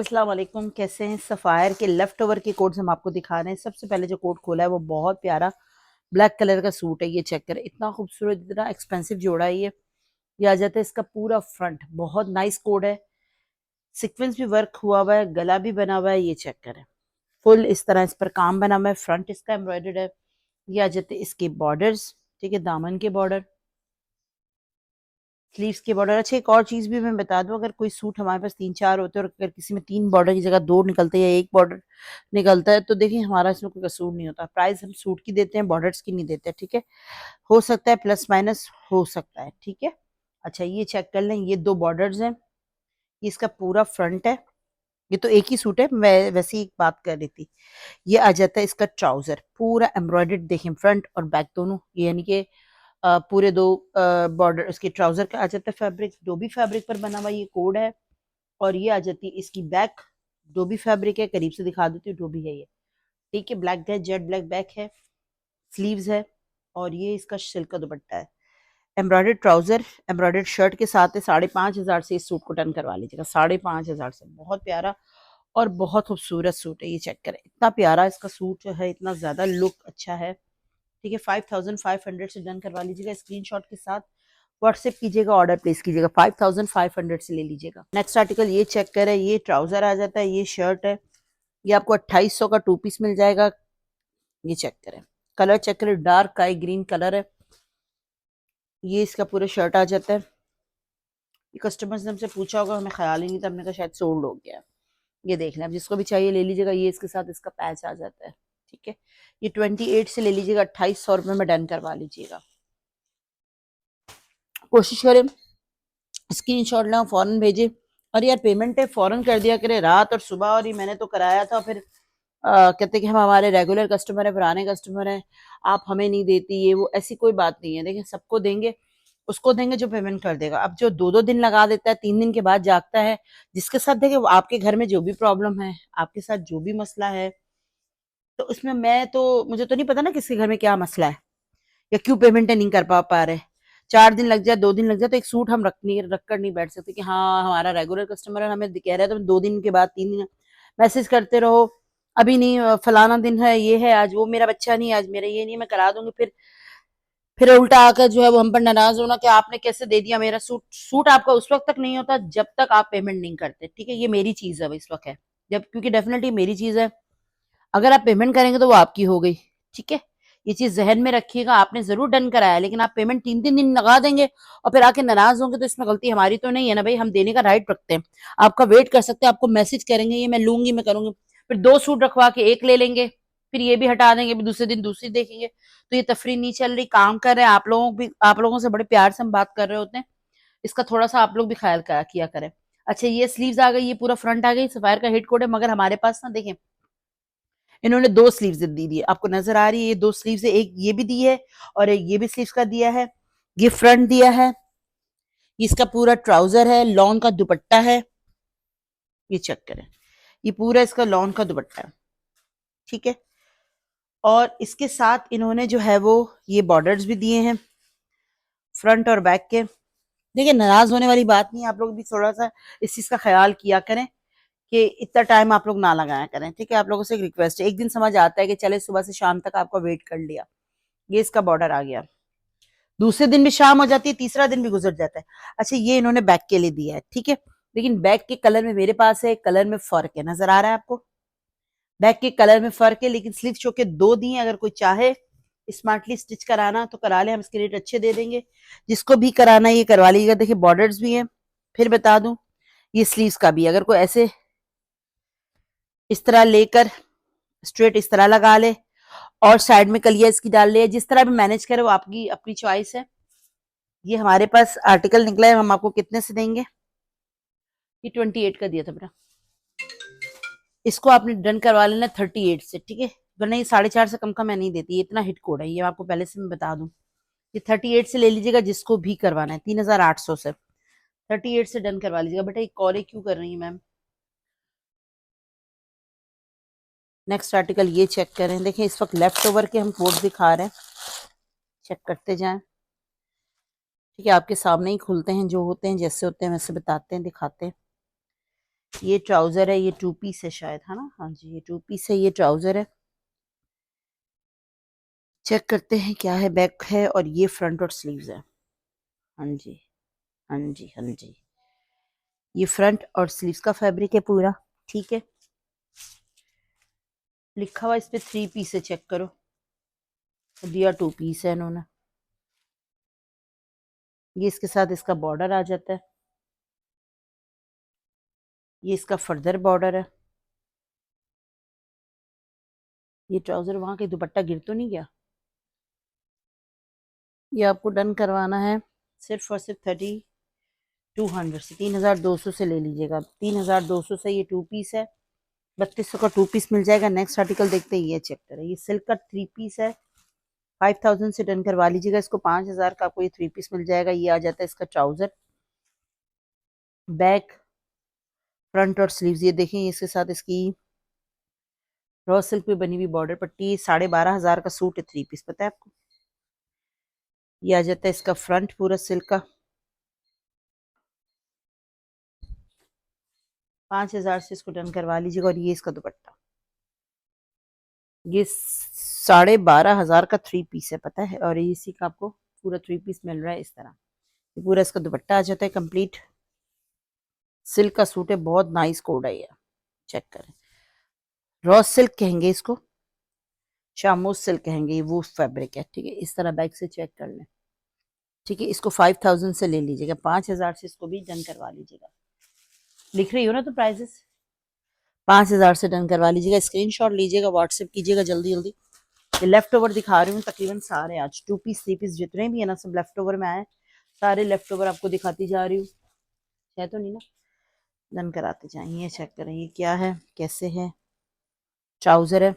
अस्सलाम वालेकुम। कैसे हैं? सफ़ायर के लेफ्ट ओवर के कोट्स हम आपको दिखा रहे हैं। सबसे पहले जो कोट खोला है वो बहुत प्यारा ब्लैक कलर का सूट है। ये चेक करें, इतना खूबसूरत, इतना एक्सपेंसिव जोड़ा है ये आ जाता है इसका पूरा फ्रंट। बहुत नाइस कोड है, सीक्वेंस भी वर्क हुआ है, गला भी बना हुआ है। ये चेक करें, फुल इस तरह इस पर काम बना हुआ है। फ्रंट इसका एम्ब्रॉयडर्ड है। ये आ जाते हैं इसके बॉर्डर्स, ठीक है, दामन के बॉर्डर, स्लीव्स के बॉर्डर। अच्छा, एक और चीज भी मैं बता दूं, अगर कोई सूट हमारे पास तीन चार होते हैं और अगर किसी में तीन बॉर्डर की जगह दो निकलते हैं या एक बॉर्डर निकलता है तो देखिए हमारा इसमें कोई कसूर नहीं होता। प्राइस हम सूट की देते हैं, बॉर्डर्स की नहीं देते, ठीक है। हो सकता है प्लस माइनस हो सकता है, ठीक है। अच्छा, ये चेक कर लें, ये दो बॉर्डर्स हैं, ये इसका पूरा फ्रंट है। ये तो एक ही सूट है, मैं वैसे ही एक बात कर रही थी। ये आ जाता है इसका ट्राउजर, पूरा एम्ब्रॉयडर्ड देखें, फ्रंट और बैक दोनों, ये यानी कि पूरे दो बॉर्डर उसके ट्राउजर का आ जाता है फैब्रिक। डोबी फैब्रिक पर बना हुआ ये कोड है। और ये आ जाती है इसकी बैक, डोबी फैब्रिक है, करीब से दिखा देती हूँ, डोबी है ये, ठीक है। ब्लैक है, जेड ब्लैक बैक है, स्लीव्स है, और ये इसका सिल्क का दुपट्टा है। एम्ब्रॉयडर्ड ट्राउजर, एम्ब्रॉयडर्ड शर्ट के साथ है। 5,500 से इस सूट को डन करवा लीजिएगा, 5,500 से। बहुत प्यारा और बहुत खूबसूरत सूट है। ये चेक करें, इतना प्यारा इसका सूट जो है, इतना ज्यादा लुक अच्छा है, ठीक है। 5,500 से डन करवा लीजिएगा स्क्रीनशॉट के साथ। व्हाट्सएप कीजिएगा, ऑर्डर प्लेस कीजिएगा, 5,500 से ले लीजिएगा। नेक्स्ट आर्टिकल ये चेक करें, ये ट्राउजर आ जाता है, ये शर्ट है, ये आपको 2,800 का टू पीस मिल जाएगा। ये चेक करें, कलर चेक करें, डार्क काई ग्रीन कलर है। ये इसका पूरा शर्ट आ जाता है। ये कस्टमर्स ने हमसे पूछा होगा, हमें ख्याल ही नहीं था, हमने कहा शायद सोल्ड हो गया। ये देख लें, अब जिसको भी चाहिए ले लीजिएगा। ये इसके साथ इसका पैच आ जाता है, ठीक है। ये 28 से ले लीजिएगा, 2,800 रुपये में डन करवा लीजिएगा। कोशिश करें स्क्रीनशॉट लें, फौरन भेजे। और यार पेमेंट है फौरन कर दिया करे, रात और सुबह। और ये मैंने तो कराया था, फिर कहते कि हम हमारे रेगुलर कस्टमर है, पुराने कस्टमर हैं, आप हमें नहीं देती, ये वो, ऐसी कोई बात नहीं है। देखिए, सबको देंगे, उसको देंगे जो पेमेंट कर देगा। अब जो दो दो दिन लगा देता है, 3 दिन के बाद जागता है, जिसके साथ देखिए आपके घर में जो भी प्रॉब्लम है, आपके साथ जो भी मसला है, तो उसमें मैं तो, मुझे तो नहीं पता ना किसके घर में क्या मसला है या क्यों पेमेंट नहीं कर पा रहे। 4 दिन लग जाए, 2 दिन लग जाए, तो एक सूट हम रख कर नहीं बैठ सकते कि हाँ हमारा रेगुलर कस्टमर है, हमें कह रहा है तो 2 दिन के बाद, 3 दिन मैसेज करते रहो, अभी नहीं, फलाना दिन है, ये है, आज वो मेरा बच्चा नहीं, आज मेरा ये नहीं, मैं करा दूंगी। फिर उल्टा आकर जो है वो हम पर नाराज होना कि आपने कैसे दे दिया मेरा सूट। सूट आपका उस वक्त तक नहीं होता जब तक आप पेमेंट नहीं करते, ठीक है। ये मेरी चीज है इस वक्त है, जब, क्योंकि डेफिनेटली मेरी चीज है। अगर आप पेमेंट करेंगे तो वो आपकी हो गई, ठीक है। ये चीज जहन में रखिएगा, आपने जरूर डन कराया, लेकिन आप पेमेंट 3 3 दिन लगा देंगे और फिर आके नाराज होंगे, तो इसमें गलती हमारी तो नहीं है ना भाई। हम देने का राइट रखते हैं, आपका वेट कर सकते हैं, आपको मैसेज करेंगे ये मैं लूंगी, मैं करूंगी, फिर दो सूट रखवा के एक ले लेंगे, फिर ये भी हटा देंगे, फिर दूसरे दिन दूसरी देखेंगे। तो ये तफरी नहीं चल रही, काम कर रहे हैं आप लोगों भी, आप लोगों से बड़े प्यार से हम बात कर रहे होते हैं, इसका थोड़ा सा आप लोग भी ख्याल किया करें। अच्छा, ये स्लीव्स आ गई, ये पूरा फ्रंट आ गई, सफायर का हिट कोड है, मगर हमारे पास ना देखें, इन्होंने दो स्लीव्स दी दी है, आपको नजर आ रही है, ये दो स्लीव्स है, एक ये भी दी है और एक ये भी स्लीव्स का दिया है। ये फ्रंट दिया है, इसका पूरा ट्राउजर है, लॉन का दुपट्टा है। ये चेक करें, ये पूरा इसका लॉन का दुपट्टा है, ठीक है। और इसके साथ इन्होंने जो है वो ये बॉर्डर्स भी दिए हैं फ्रंट और बैक के। देखिए, नाराज होने वाली बात नहीं है, आप लोग भी थोड़ा सा इस चीज का ख्याल किया करें कि इतना टाइम आप लोग ना लगाया करें, ठीक है। आप लोगों से एक रिक्वेस्ट है, एक दिन समझ आता है कि चले सुबह से शाम तक आपका वेट कर लिया, ये इसका बॉर्डर आ गया, दूसरे दिन भी शाम हो जाती है, तीसरा दिन भी गुजर जाता है। अच्छा, ये इन्होंने बैक के लिए दिया है, ठीक है। लेकिन बैक के कलर में मेरे पास है, कलर में फर्क है, नजर आ रहा है आपको, बैक के कलर में फर्क है, लेकिन स्लीव शो के दो दिए। अगर कोई चाहे स्मार्टली स्टिच कराना तो करा ले, हम इसके रेट अच्छे दे देंगे। जिसको भी कराना है ये करवा लीजिएगा। देखिए, बॉर्डर्स भी हैं, फिर बता दूं, ये स्लीव्स का भी, अगर कोई ऐसे इस तरह लेकर स्ट्रेट इस तरह लगा ले और साइड में कलिया इसकी डाल ले, जिस तरह भी मैनेज करे वो आपकी अपनी चॉइस है। ये हमारे पास आर्टिकल निकला है, हम आपको कितने से देंगे? ये 28 का दिया था बेटा, इसको आपने डन करवा लेना 38 से, ठीक है। वरना ये 4.5 से कम का मैं नहीं देती, ये इतना हिट कोड है, ये आपको पहले से मैं बता दूं। ये 38 से ले लीजिएगा, जिसको भी करवाना है, 3,800 से 38 से डन करवा लीजिएगा। बेटा, ये कॉल क्यों कर रही है मैम? नेक्स्ट आर्टिकल ये चेक करें, देखें इस वक्त लेफ्ट ओवर के हम कोड दिखा रहे हैं, चेक करते जाएं, ठीक है। आपके सामने ही खुलते हैं, जो होते हैं जैसे होते हैं वैसे बताते हैं, दिखाते हैं। ये ट्राउजर है, ये 2 पीस है शायद, है ना? हाँ जी, ये 2 पीस है, ये ट्राउजर है। चेक करते हैं क्या है। बैक है और ये फ्रंट और स्लीव्स है। हाँ जी, हाँ जी, हाँ जी। ये फ्रंट और स्लीव्स का फैब्रिक है पूरा, ठीक है। लिखा हुआ इस पे 3 पीस है, चेक करो। दिया 2 पीस है इन्होंने। ये इसके साथ इसका बॉर्डर आ जाता है। ये इसका फर्दर बॉर्डर है। ये ट्राउजर वहां के दुपट्टा गिर तो नहीं गया? ये आपको डन करवाना है सिर्फ और सिर्फ 3200 से, 3200 से ले लीजिएगा। 3200 से ये 2 पीस है। 3200 का 2 पीस मिल जाएगा। नेक्स्ट आर्टिकल देखते हैं, ये चेक करें। ये सिल्क का 3 पीस है। 5000 से डन करवा लीजिएगा इसको। 5000 का आपको ये 3 पीस मिल जाएगा। ये आ जाता है इसका ट्राउजर, बैक, फ्रंट और स्लीव्स। ये देखें, इसके साथ इसकी रॉ सिल्क पे बनी हुई बॉर्डर पट्टी। 12500 का सूट है, 3 पीस, पता है आपको? ये आ जाता है इसका फ्रंट पूरा सिल्क का। 5000 से इसको डन करवा लीजिएगा। और ये इसका दुपट्टा, ये 12500 का 3 पीस है, पता है? और इसी का आपको पूरा 3 पीस मिल रहा है इस तरह। ये पूरा इसका दुपट्टा आ जाता है कंप्लीट। सिल्क का सूट है, बहुत नाइस कोड है ये, चेक करें। रॉ सिल्क कहेंगे इसको, शामोस सिल्क कहेंगे। ये वो फैब्रिक है, ठीक है। इस तरह बैग से चेक कर लें, ठीक है। इसको 5000 से ले लीजिएगा। 5000 से इसको भी डन करवा लीजिएगा। लिख रही हो ना तो प्राइजेस? 5000 से डन करवा लीजिएगा। स्क्रीनशॉट लीजिएगा, व्हाट्सएप कीजिएगा जल्दी जल्दी। ये लेफ्ट ओवर दिखा रही हूँ तकरीबन सारे आज। 2 पीस 3 पीस जितने भी है ना, सब लेफ्ट ओवर में आए। सारे लेफ्ट ओवर आपको दिखाती जा रही हूँ, है तो नहीं ना? डन कराते जाइए। चेक करें ये क्या है, कैसे है। ट्राउजर है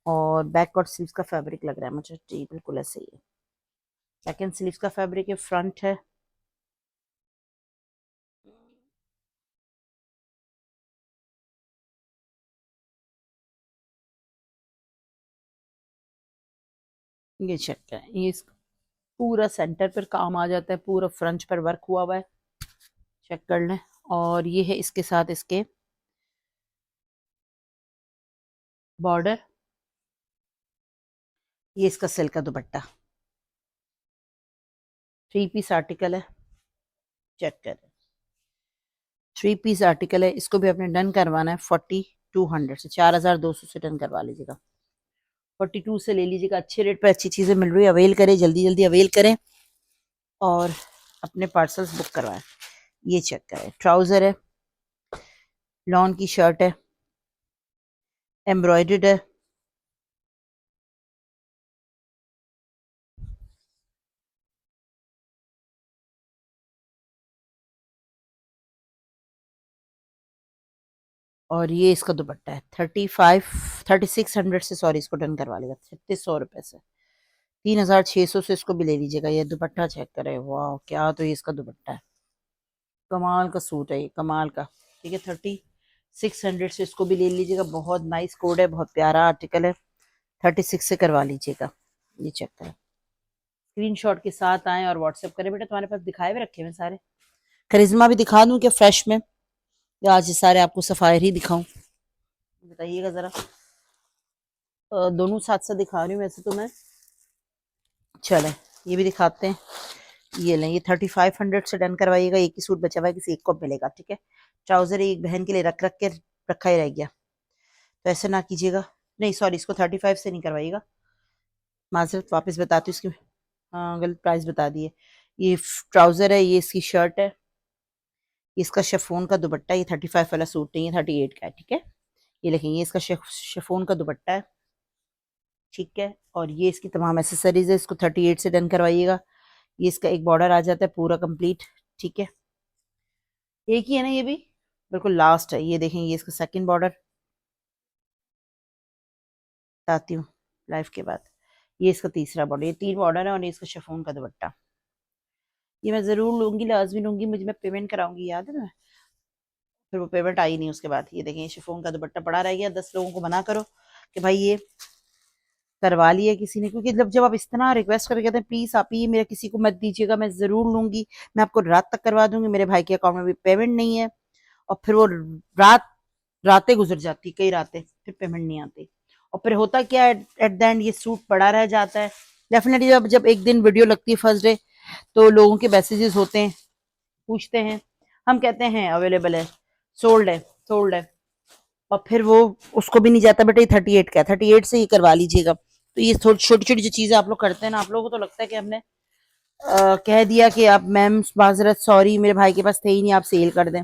और बैक और स्लीव्स का फैब्रिक लग रहा है मुझे, जी बिल्कुल ऐसे ही है। बैक एंड स्लीव्स का फैब्रिक है, फ्रंट है। ये चेक करें, ये पूरा सेंटर पर काम आ जाता है, पूरा फ्रंट पर वर्क हुआ हुआ है, चेक कर लें। और ये है इसके साथ इसके बॉर्डर। ये इसका सिल्क का दुपट्टा। 3 पीस आर्टिकल है, चेक करें। 3 पीस आर्टिकल है। इसको भी आपने डन करवाना है 4200 से। 4200 से डन करवा लीजिएगा। 42 से ले लीजिएगा। अच्छे रेट पर अच्छी चीजें मिल रही है, अवेल करें, जल्दी जल्दी अवेल करें और अपने पार्सल्स बुक करवाएं। ये चेक करें, ट्राउजर है, लॉन की शर्ट है, एम्ब्रॉयडर्ड है। और ये इसका दुपट्टा है। 3600 से, सॉरी, इसको डन करवा लेगा 3600 रुपये से। 3600 से इसको भी ले लीजिएगा। ये दुपट्टा चेक करें, वाह क्या तो ये इसका दुपट्टा है। कमाल का सूट है ये, कमाल का, ठीक है। 3600 से इसको भी ले लीजिएगा। बहुत नाइस कोड है, बहुत प्यारा आर्टिकल है। 36 से करवा लीजिएगा। ये चेक करें। स्क्रीनशॉट के साथ आए और व्हाट्सएप करें। बेटा तुम्हारे पास दिखाए हुए रखे हुए सारे? करिश्मा भी दिखा दूं क्या फ्रेश में, या आज ये सारे आपको सफायर ही दिखाऊं? बताइएगा जरा। दोनों साथ साथ दिखा रही हूँ वैसे तो मैं। चले, ये भी दिखाते हैं। ये लें, ये 3500 से डन करवाइएगा। एक ही सूट बचा हुआ है, किसी एक को मिलेगा, ठीक है। ट्राउजर एक बहन के लिए रख रख के रखा ही रह गया, तो ऐसे ना कीजिएगा। नहीं सॉरी, इसको 35 से नहीं करवाइएगा, माजरत, वापस बताती हूँ इसकी। हाँ, गलत प्राइस बता दिए। ये ट्राउजर है, ये इसकी शर्ट है, इसका शेफोन का दुपट्टा। ये 35 वाला सूट नहीं है, 38 का है, ठीक है। ये लिखें, ये इसका शेफोन का दुपट्टा है, ठीक है। और ये इसकी तमाम एसेसरीज है। इसको 38 से डन करवाइएगा। ये इसका एक बॉर्डर आ जाता है पूरा कंप्लीट, ठीक है। एक ही है ना ये भी? बिल्कुल लास्ट है। ये देखें, ये इसका सेकंड बॉर्डर बताती हूँ लाइफ के बाद। ये इसका तीसरा बॉर्डर। ये 3 बॉर्डर है और ये इसका शेफोन का दुपट्टा। ये मैं जरूर लूंगी, लाजमी लूंगी। मुझे, मैं पेमेंट कराऊंगी, याद है ना? फिर वो पेमेंट आई नहीं उसके बाद। ये देखें, ये शिफॉन का दुपट्टा पड़ा रह गया। 10 लोगों को मना करो कि भाई ये करवा लिया किसी ने, क्योंकि जब जब आप इस तरह रिक्वेस्ट करके कहते हैं प्लीज आप ही मेरा किसी को मत दीजिएगा, मैं जरूर लूंगी, मैं आपको रात तक करवा दूंगी, मेरे भाई के अकाउंट में भी पेमेंट नहीं है, और फिर वो रात रातें गुजर जाती, कई रातें, फिर पेमेंट नहीं आती। और फिर होता क्या है, एट द एंड ये सूट पड़ा रह जाता है। डेफिनेटली जब जब एक दिन वीडियो लगती है फर्स्ट डे, तो लोगों के मैसेजेस होते हैं, पूछते हैं, हम कहते हैं अवेलेबल है, सोल्ड है, सोल्ड है, और फिर वो उसको भी नहीं जाता, बेटा ये 38 का है, 38 से ही करवा लीजिएगा। तो ये छोटी छोटी जो चीजें आप लोग करते हैं ना, आप लोगों को तो लगता है कि हमने कह दिया कि आप मैम माजरत, सॉरी मेरे भाई के पास थे ही नहीं, आप सेल कर दें।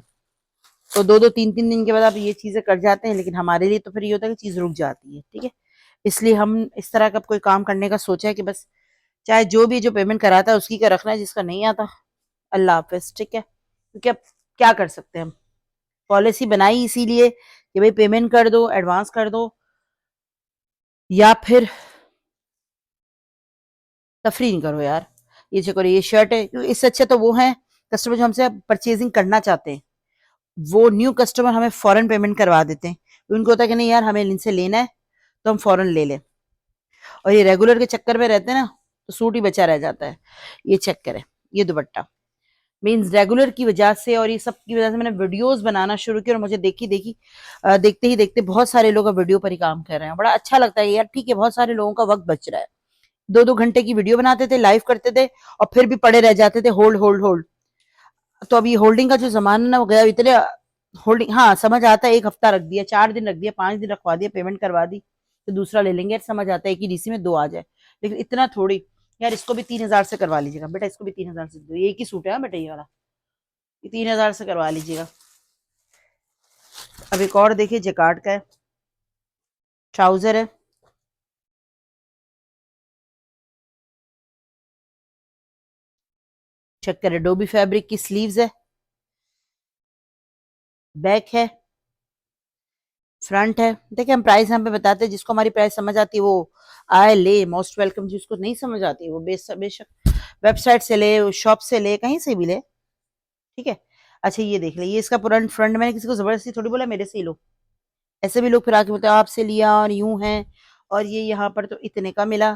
तो दो दो तीन तीन दिन के बाद आप ये चीजें कर जाते हैं, लेकिन हमारे लिए तो फिर ये होता है कि चीज रुक जाती है, ठीक है। इसलिए हम इस तरह का कोई काम करने का सोचा है कि बस चाहे जो भी जो पेमेंट कराता है उसकी का रखना है, जिसका नहीं आता अल्लाह हाफिज, ठीक है। क्योंकि अब क्या कर सकते हैं हम, पॉलिसी बनाई इसीलिए कि भाई पेमेंट कर दो, एडवांस कर दो, या फिर तफरी नहीं करो यार। ये चक्कर, ये शर्ट है, क्योंकि इससे अच्छा तो वो है कस्टमर जो हमसे परचेजिंग करना चाहते हैं, वो न्यू कस्टमर हमें फॉरन पेमेंट करवा देते हैं। उनको होता है कि नहीं यार हमें इनसे लेना है, तो हम फॉरन ले लें। और ये रेगुलर के चक्कर में रहते हैं ना, तो सूट ही बचा रह जाता है। ये चक्कर है। ये दुपट्टा मीन्स रेगुलर की वजह से और ये सब की वजह से मैंने वीडियोस बनाना शुरू किया, और मुझे देखते ही देखते बहुत सारे लोग अब वीडियो पर ही काम कर रहे हैं। बड़ा अच्छा लगता है यार, ठीक है, बहुत सारे लोगों का वक्त बच रहा है। 2-2 घंटे की वीडियो बनाते थे, लाइव करते थे, और फिर भी पड़े रह जाते थे, होल्ड होल्ड होल्ड। तो अभी होल्डिंग का जो जमाना ना वो गया, इतने होल्डिंग, हाँ समझ आता है, 1 हफ्ता रख दिया, 4 दिन रख दिया, 5 दिन रखवा दिया, पेमेंट करवा दी, तो दूसरा ले लेंगे, यार समझ आता है कि डीसी में 2 आ जाए। लेकिन इतना थोड़ी, यार इसको भी 3,000 से करवा लीजिएगा बेटा, इसको भी 3,000 से दो, ये एक ही सूट है बेटा, ये वाला, ये 3,000 से करवा लीजिएगा। अब एक और देखिए, जैकार्ड का है, ट्राउजर है, चेक करें, डोबी फैब्रिक की स्लीव्स है, बैक है, फ्रंट है। देखिए हम प्राइस यहाँ पे बताते हैं, जिसको हमारी प्राइस समझ आती है वो आए ले, मोस्ट वेलकम। जिसको नहीं समझ आती है वो बेशक वेबसाइट से ले, शॉप से ले, कहीं से भी ले, ठीक है। अच्छा ये देख ले, ये इसका पुराना फ्रंट, मैंने किसी को जबरदस्ती थोड़ी बोला मेरे से ही लो। ऐसे भी लोग फिर आके बोलते हैं आपसे लिया और यूं है, और ये यहाँ पर तो इतने का मिला।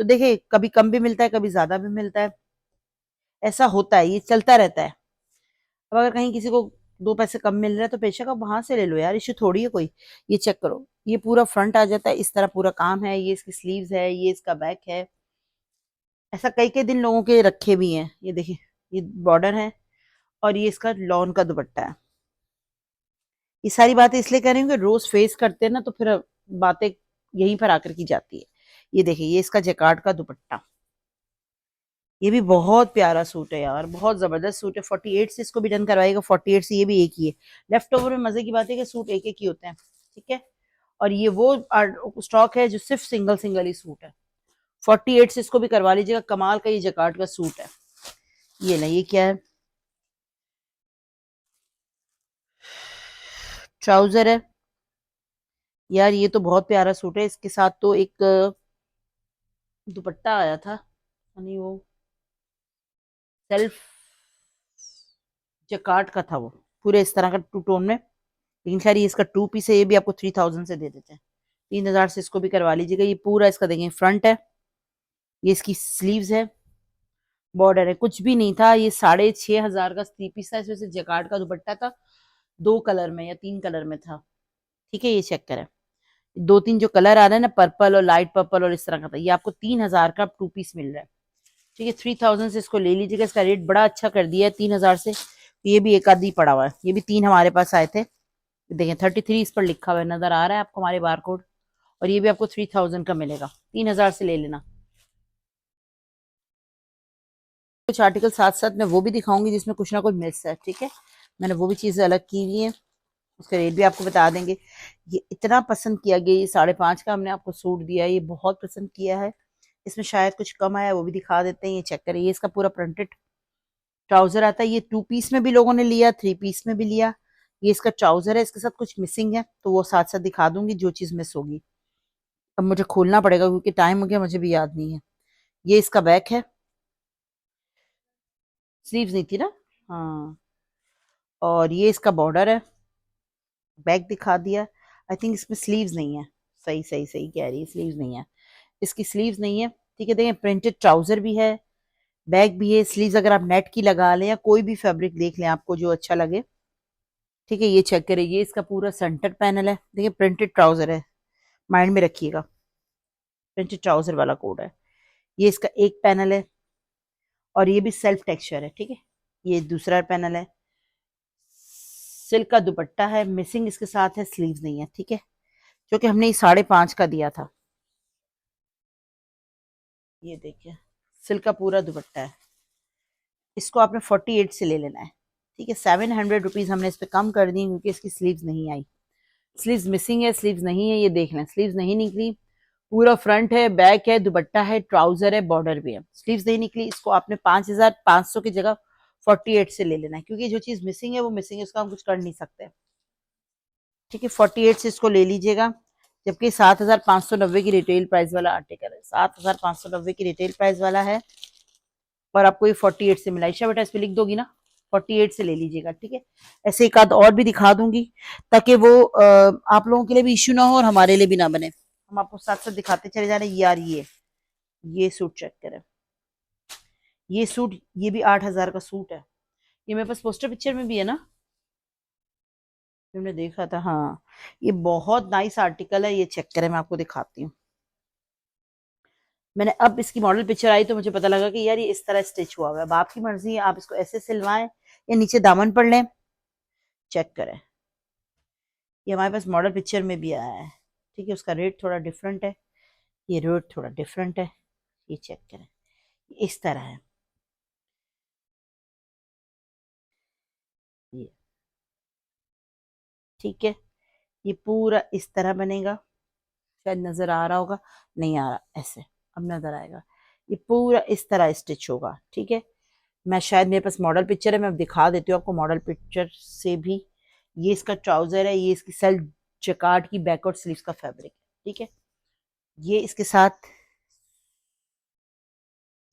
तो देखिए कभी कम भी मिलता है, कभी ज्यादा भी मिलता है, ऐसा होता है, ये चलता रहता है। अब अगर कहीं किसी को 2 पैसे कम मिल रहा है, तो बेशक आप वहां से ले लो यार, इश्यू थोड़ी है कोई। ये चेक करो, ये पूरा फ्रंट आ जाता है, इस तरह पूरा काम है, ये इसकी स्लीव्स है, ये इसका बैक है। ऐसा कई कई दिन लोगों के रखे भी हैं। ये देखिए, ये बॉर्डर है, और ये इसका लॉन का दुपट्टा है। ये सारी बातें इसलिए कह रही हूँ कि रोज फेस करते हैं ना, तो फिर बातें यहीं पर आकर की जाती है। ये देखिए, ये इसका जैकार्ड का दुपट्टा, ये भी बहुत प्यारा सूट है यार, बहुत जबरदस्त सूट है। 48 से इसको भी डन करवाएगा, 48 से ये भी एक ही है। लेफ्ट ओवर में मजे की बात है कि सूट एक एक ही होते हैं, ठीक है। और ये वो स्टॉक है जो सिर्फ सिंगल सिंगल ही सूट है। 48 से इसको भी करवा लीजिएगा, कमाल का ये जकार्ड का सूट है। ये ना, ये क्या है, ट्राउजर है यार, ये तो बहुत प्यारा सूट है। इसके साथ तो एक दुपट्टा आया था, नहीं वो सेल्फ जकार्ड का था, वो पूरे इस तरह का 2 टोन में। लेकिन खैर ये इसका 2 पीस है, ये भी आपको 3,000 से दे देते हैं। 3,000 से इसको भी करवा लीजिएगा। ये पूरा इसका देखें, फ्रंट है, ये इसकी स्लीव्स है, बॉर्डर है, कुछ भी नहीं था। ये 6,500 का 3 पीस था, इसमें से जकार्ड का दुपट्टा था, 2 कलर में या 3 कलर में था, ठीक है। ये चेक करें, 2-3 जो कलर आ रहे हैं ना, पर्पल और लाइट पर्पल और इस तरह का था। ये आपको 3,000 का 2 पीस मिल रहा है, ठीक है। 3,000 से इसको ले लीजिएगा। इसका रेट बड़ा अच्छा कर दिया है 3,000 से। ये भी एक आधी पड़ा हुआ है, ये भी 3 हमारे पास आए थे। देखें 33 इस पर लिखा हुआ है, नजर आ रहा है आपको हमारे बार कोड। और ये भी आपको 3,000 का मिलेगा, 3,000 से ले लेना। कुछ आर्टिकल साथ साथ मैं वो भी दिखाऊंगी जिसमें कुछ ना कुछ मिस है, ठीक है। मैंने वो भी चीजें अलग की हुई है, उसका रेट भी आपको बता देंगे। ये इतना पसंद किया गया, ये 5.5 का हमने आपको सूट दिया है, ये बहुत पसंद किया है। इसमें शायद कुछ कम आया, वो भी दिखा देते हैं। ये चेक करिए, इसका पूरा प्रिंटेड ट्राउजर आता है। ये 2 पीस में भी लोगों ने लिया, 3 पीस में भी लिया। ये इसका ट्राउजर है, इसके साथ कुछ मिसिंग है, तो वो साथ साथ दिखा दूंगी जो चीज मिस होगी। अब मुझे खोलना पड़ेगा क्योंकि टाइम हो गया, मुझे भी याद नहीं है। ये इसका बैक है, स्लीव्स नहीं थी ना, हाँ। और ये इसका बॉर्डर है, बैक दिखा दिया। आई थिंक इसमें स्लीव्स नहीं है, सही सही सही कह रही है, स्लीव्स नहीं है, इसकी स्लीव्स नहीं है, ठीक है। देखिए प्रिंटेड ट्राउजर भी है, बैक भी है। स्लीव्स अगर आप नेट की लगा लें या कोई भी फैब्रिक देख लें आपको जो अच्छा लगे, ठीक है, ये चेक करिए, ये इसका पूरा सेंटर पैनल है। देखिए प्रिंटेड ट्राउजर है, माइंड में रखिएगा, प्रिंटेड ट्राउजर वाला कोड है। ये इसका एक पैनल है और ये भी सेल्फ टेक्सचर है। ठीक है, ये दूसरा पैनल है, सिल्क का दुपट्टा है, मिसिंग इसके साथ है, स्लीव्स नहीं है। ठीक है, जो कि हमने ये 5.5 का दिया था। ये देखिए सिल्क का पूरा दुपट्टा है, इसको आपने 48 से ले लेना है। ठीक है, 700 रुपीज हमने इस पे कम कर दी क्योंकि इसकी स्लीव्स नहीं आई। स्लीव्स मिसिंग है, स्लीव्स नहीं है, ये देख लें, स्लीव्स नहीं निकली। पूरा फ्रंट है, बैक है, दुपट्टा है, ट्राउजर है, बॉर्डर भी है, स्लीव्स नहीं निकली। इसको आपने 5500 की जगह 48 से ले लेना है, क्योंकि जो चीज मिसिंग है वो मिसिंग है, उसका हम कुछ कर नहीं सकते। ठीक है, 48 से इसको ले लीजिएगा। जबकि 7590 की रिटेल प्राइस वाला आर्टिकल है, 7590 की रिटेल प्राइस वाला है और आपको ये 48 से मिला। ईशा बेटा इस पे लिख दोगी ना, 48 से ले लीजिएगा। ठीक है, ऐसे एक आध और भी दिखा दूंगी ताकि वो आप लोगों के लिए भी इश्यू ना हो और हमारे लिए भी ना बने। हम आपको साथ साथ दिखाते चले जा रहे हैं। यार ये सूट चेक करें, ये सूट, ये भी 8000 का सूट है। ये मेरे पास पोस्टर पिक्चर में भी है ना, हमने देखा था। हाँ, ये बहुत नाइस आर्टिकल है, ये चेक करें, मैं आपको दिखाती हूँ। मैंने अब इसकी मॉडल पिक्चर आई तो मुझे पता लगा कि यार ये इस तरह स्टिच हुआ हुआ है। अब आपकी मर्जी है, आप इसको ऐसे सिलवाएं या नीचे दामन पड़ लें। चेक करें, ये हमारे पास मॉडल पिक्चर में भी आया है। ठीक है, उसका रेट थोड़ा डिफरेंट है, ये रेट थोड़ा डिफरेंट है। ये चेक करें, इस तरह है ये। ठीक है, ये पूरा इस तरह बनेगा, शायद नजर आ रहा होगा, नहीं आ रहा, ऐसे अब नजर आएगा। ये पूरा इस तरह स्टिच होगा। ठीक है, मैं शायद मेरे पास मॉडल पिक्चर है, मैं अब दिखा देती हूँ आपको मॉडल पिक्चर से भी। ये इसका ट्राउजर है, ये इसकी सेल्फ जैकार्ड की बैक और स्लीव्स का फैब्रिक है। ठीक है, ये इसके साथ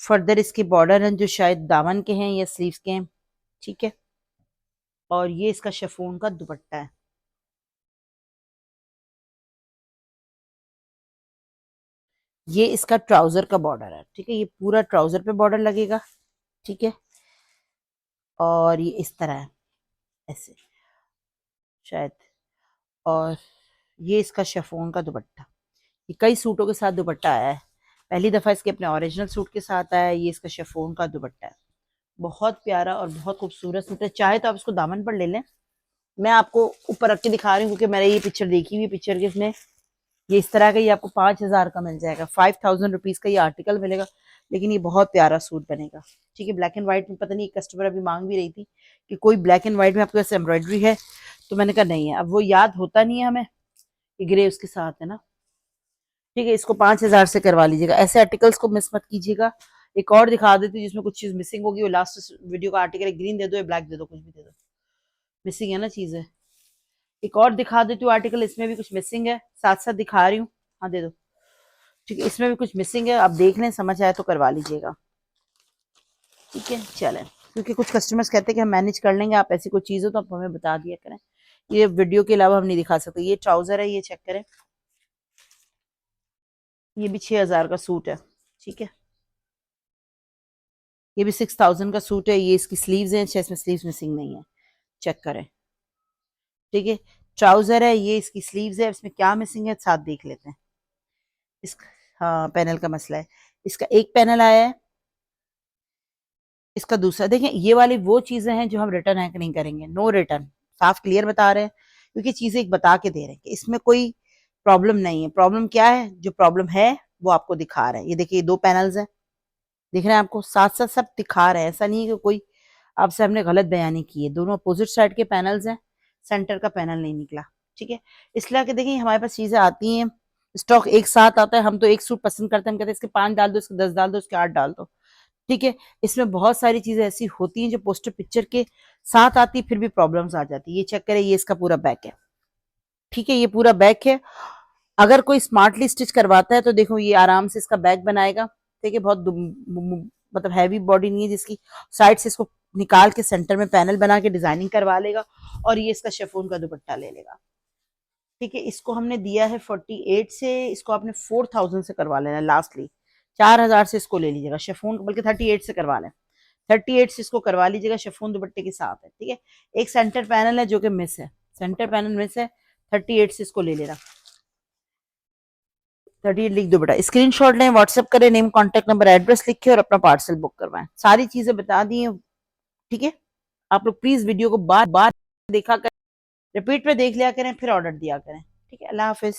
फर्दर इसके बॉर्डर हैं जो शायद दामन के हैं या स्लीव्स के हैं। ठीक है, और ये इसका शिफॉन का दुपट्टा है। ये इसका ट्राउजर का बॉर्डर है। ठीक है, ये पूरा ट्राउजर पे बॉर्डर लगेगा। ठीक है, और ये इस तरह है, ऐसे शायद। और ये इसका शिफॉन का दुपट्टा, ये कई सूटों के साथ दुपट्टा आया है, पहली दफा इसके अपने ओरिजिनल सूट के साथ आया है। ये इसका शिफॉन का दुपट्टा है, बहुत प्यारा और बहुत खूबसूरत सूट है। चाहे तो आप इसको दामन पर ले लें, मैं आपको ऊपर रख के दिखा रही हूँ क्योंकि मैंने ये पिक्चर देखी हुई, पिक्चर के इसमें ये इस तरह का, ये आपको 5000 का मिल जाएगा, 5000 रुपीज का ये आर्टिकल मिलेगा। लेकिन ये बहुत प्यारा सूट बनेगा। ठीक है, ब्लैक एंड व्हाइट में, पता नहीं कस्टमर अभी मांग भी रही थी कि कोई ब्लैक एंड व्हाइट में आपके पास एम्ब्रॉयडरी है, तो मैंने कहा नहीं है, अब वो याद होता नहीं है हमें कि ग्रे उसके साथ है ना। ठीक है, इसको 5000 से करवा लीजिएगा। ऐसे आर्टिकल्स को मिस मत कीजिएगा। एक और दिखा देती हूँ जिसमें कुछ चीज मिसिंग होगी, वो लास्ट वीडियो का आर्टिकल है, ग्रीन दे दो या ब्लैक दे दो, कुछ भी दे दो, मिसिंग है ना चीजें। एक और दिखा देती हूँ आर्टिकल, इसमें भी कुछ मिसिंग है, साथ साथ दिखा रही हूँ। हाँ दे दो। ठीक है, इसमें भी कुछ मिसिंग है, आप देख लें, समझ आए तो करवा लीजिएगा। ठीक है, चलें, क्योंकि कुछ कस्टमर्स कहते हैं कि हम मैनेज कर लेंगे, आप ऐसी कोई चीज़ हो तो आप हमें बता दिया करें। ये वीडियो के अलावा हम नहीं दिखा सकते। ये ट्राउजर है, ये चेक करें, ये भी 6000 का सूट है। ठीक है, ये भी 6000 का सूट है। ये इसकी स्लीव्स हैं, इसमें स्लीव्स मिसिंग नहीं है, चेक करें। ठीक है, ट्राउजर है, ये इसकी स्लीव्स है, इसमें क्या मिसिंग है साथ देख लेते हैं। इस, हाँ पैनल का मसला है, इसका एक पैनल आया है, इसका दूसरा। देखें, ये वाली वो चीजें हैं जो हम रिटर्न हैक नहीं करेंगे, नो रिटर्न, साफ क्लियर बता रहे हैं, क्योंकि चीजें एक बता के दे रहे हैं कि इसमें कोई प्रॉब्लम नहीं है। प्रॉब्लम क्या है, जो प्रॉब्लम है वो आपको दिखा रहे हैं। ये देखिए, ये दो पैनल्स हैं, दिख रहे हैं आपको, साथ साथ सब दिखा रहे हैं। ऐसा नहीं है कि कोई आपसे हमने गलत बयानी की है, दोनों अपोजिट साइड के पैनल्स हैं, सेंटर का पैनल नहीं निकला। ठीक है, इसलिए कि देखिए हमारे पास चीजें आती हैं, स्टॉक एक साथ आता है, हम तो एक सूट पसंद करते हैं, हम कहते हैं इसके 5 डाल दो, इसके 10 डाल दो, इसके 8 डाल दो। ठीक है, इसमें बहुत सारी चीजें ऐसी होती हैं जो पोस्टर पिक्चर के साथ आती, फिर भी प्रॉब्लम्स आ जाती है। ये चेक करें, ये इसका पूरा बैक है। ठीक है, ये पूरा बैक है। अगर कोई स्मार्टली स्टिच करवाता है तो देखो ये आराम से इसका बैक बनाएगा। ठीक है, बहुत मतलब हैवी बॉडी नहीं है जिसकी, साइड से इसको निकाल के सेंटर में पैनल बना के डिजाइनिंग करवा लेगा और ये इसका शिफॉन का दुपट्टा ले लेगा। ठीक है, इसको हमने दिया है 48 से, इसको आपने 4000 से करवा लेना लास्टली, 4000 से इसको ले लीजिएगा शिफॉन, बल्कि 38 से करवा लें, 38 इसको करवा लीजिएगा, शिफॉन दुपट्टे के साथ है, ठीक है। एक सेंटर पैनल है जो कि मिस है, सेंटर पैनल मिस है, 38 इसको ले लेना। 38 लिख दो बेटा, स्क्रीनशॉट लें, व्हाट्सएप करें, नेम कॉन्टेक्ट नंबर एड्रेस लिखे और अपना पार्सल बुक करवाएं। सारी चीजें बता दी हैं, ठीक है। आप लोग प्लीज वीडियो को बार बार देखा करें, रिपीट पे देख लिया करें, फिर ऑर्डर दिया करें, ठीक है। अल्लाह हाफिज।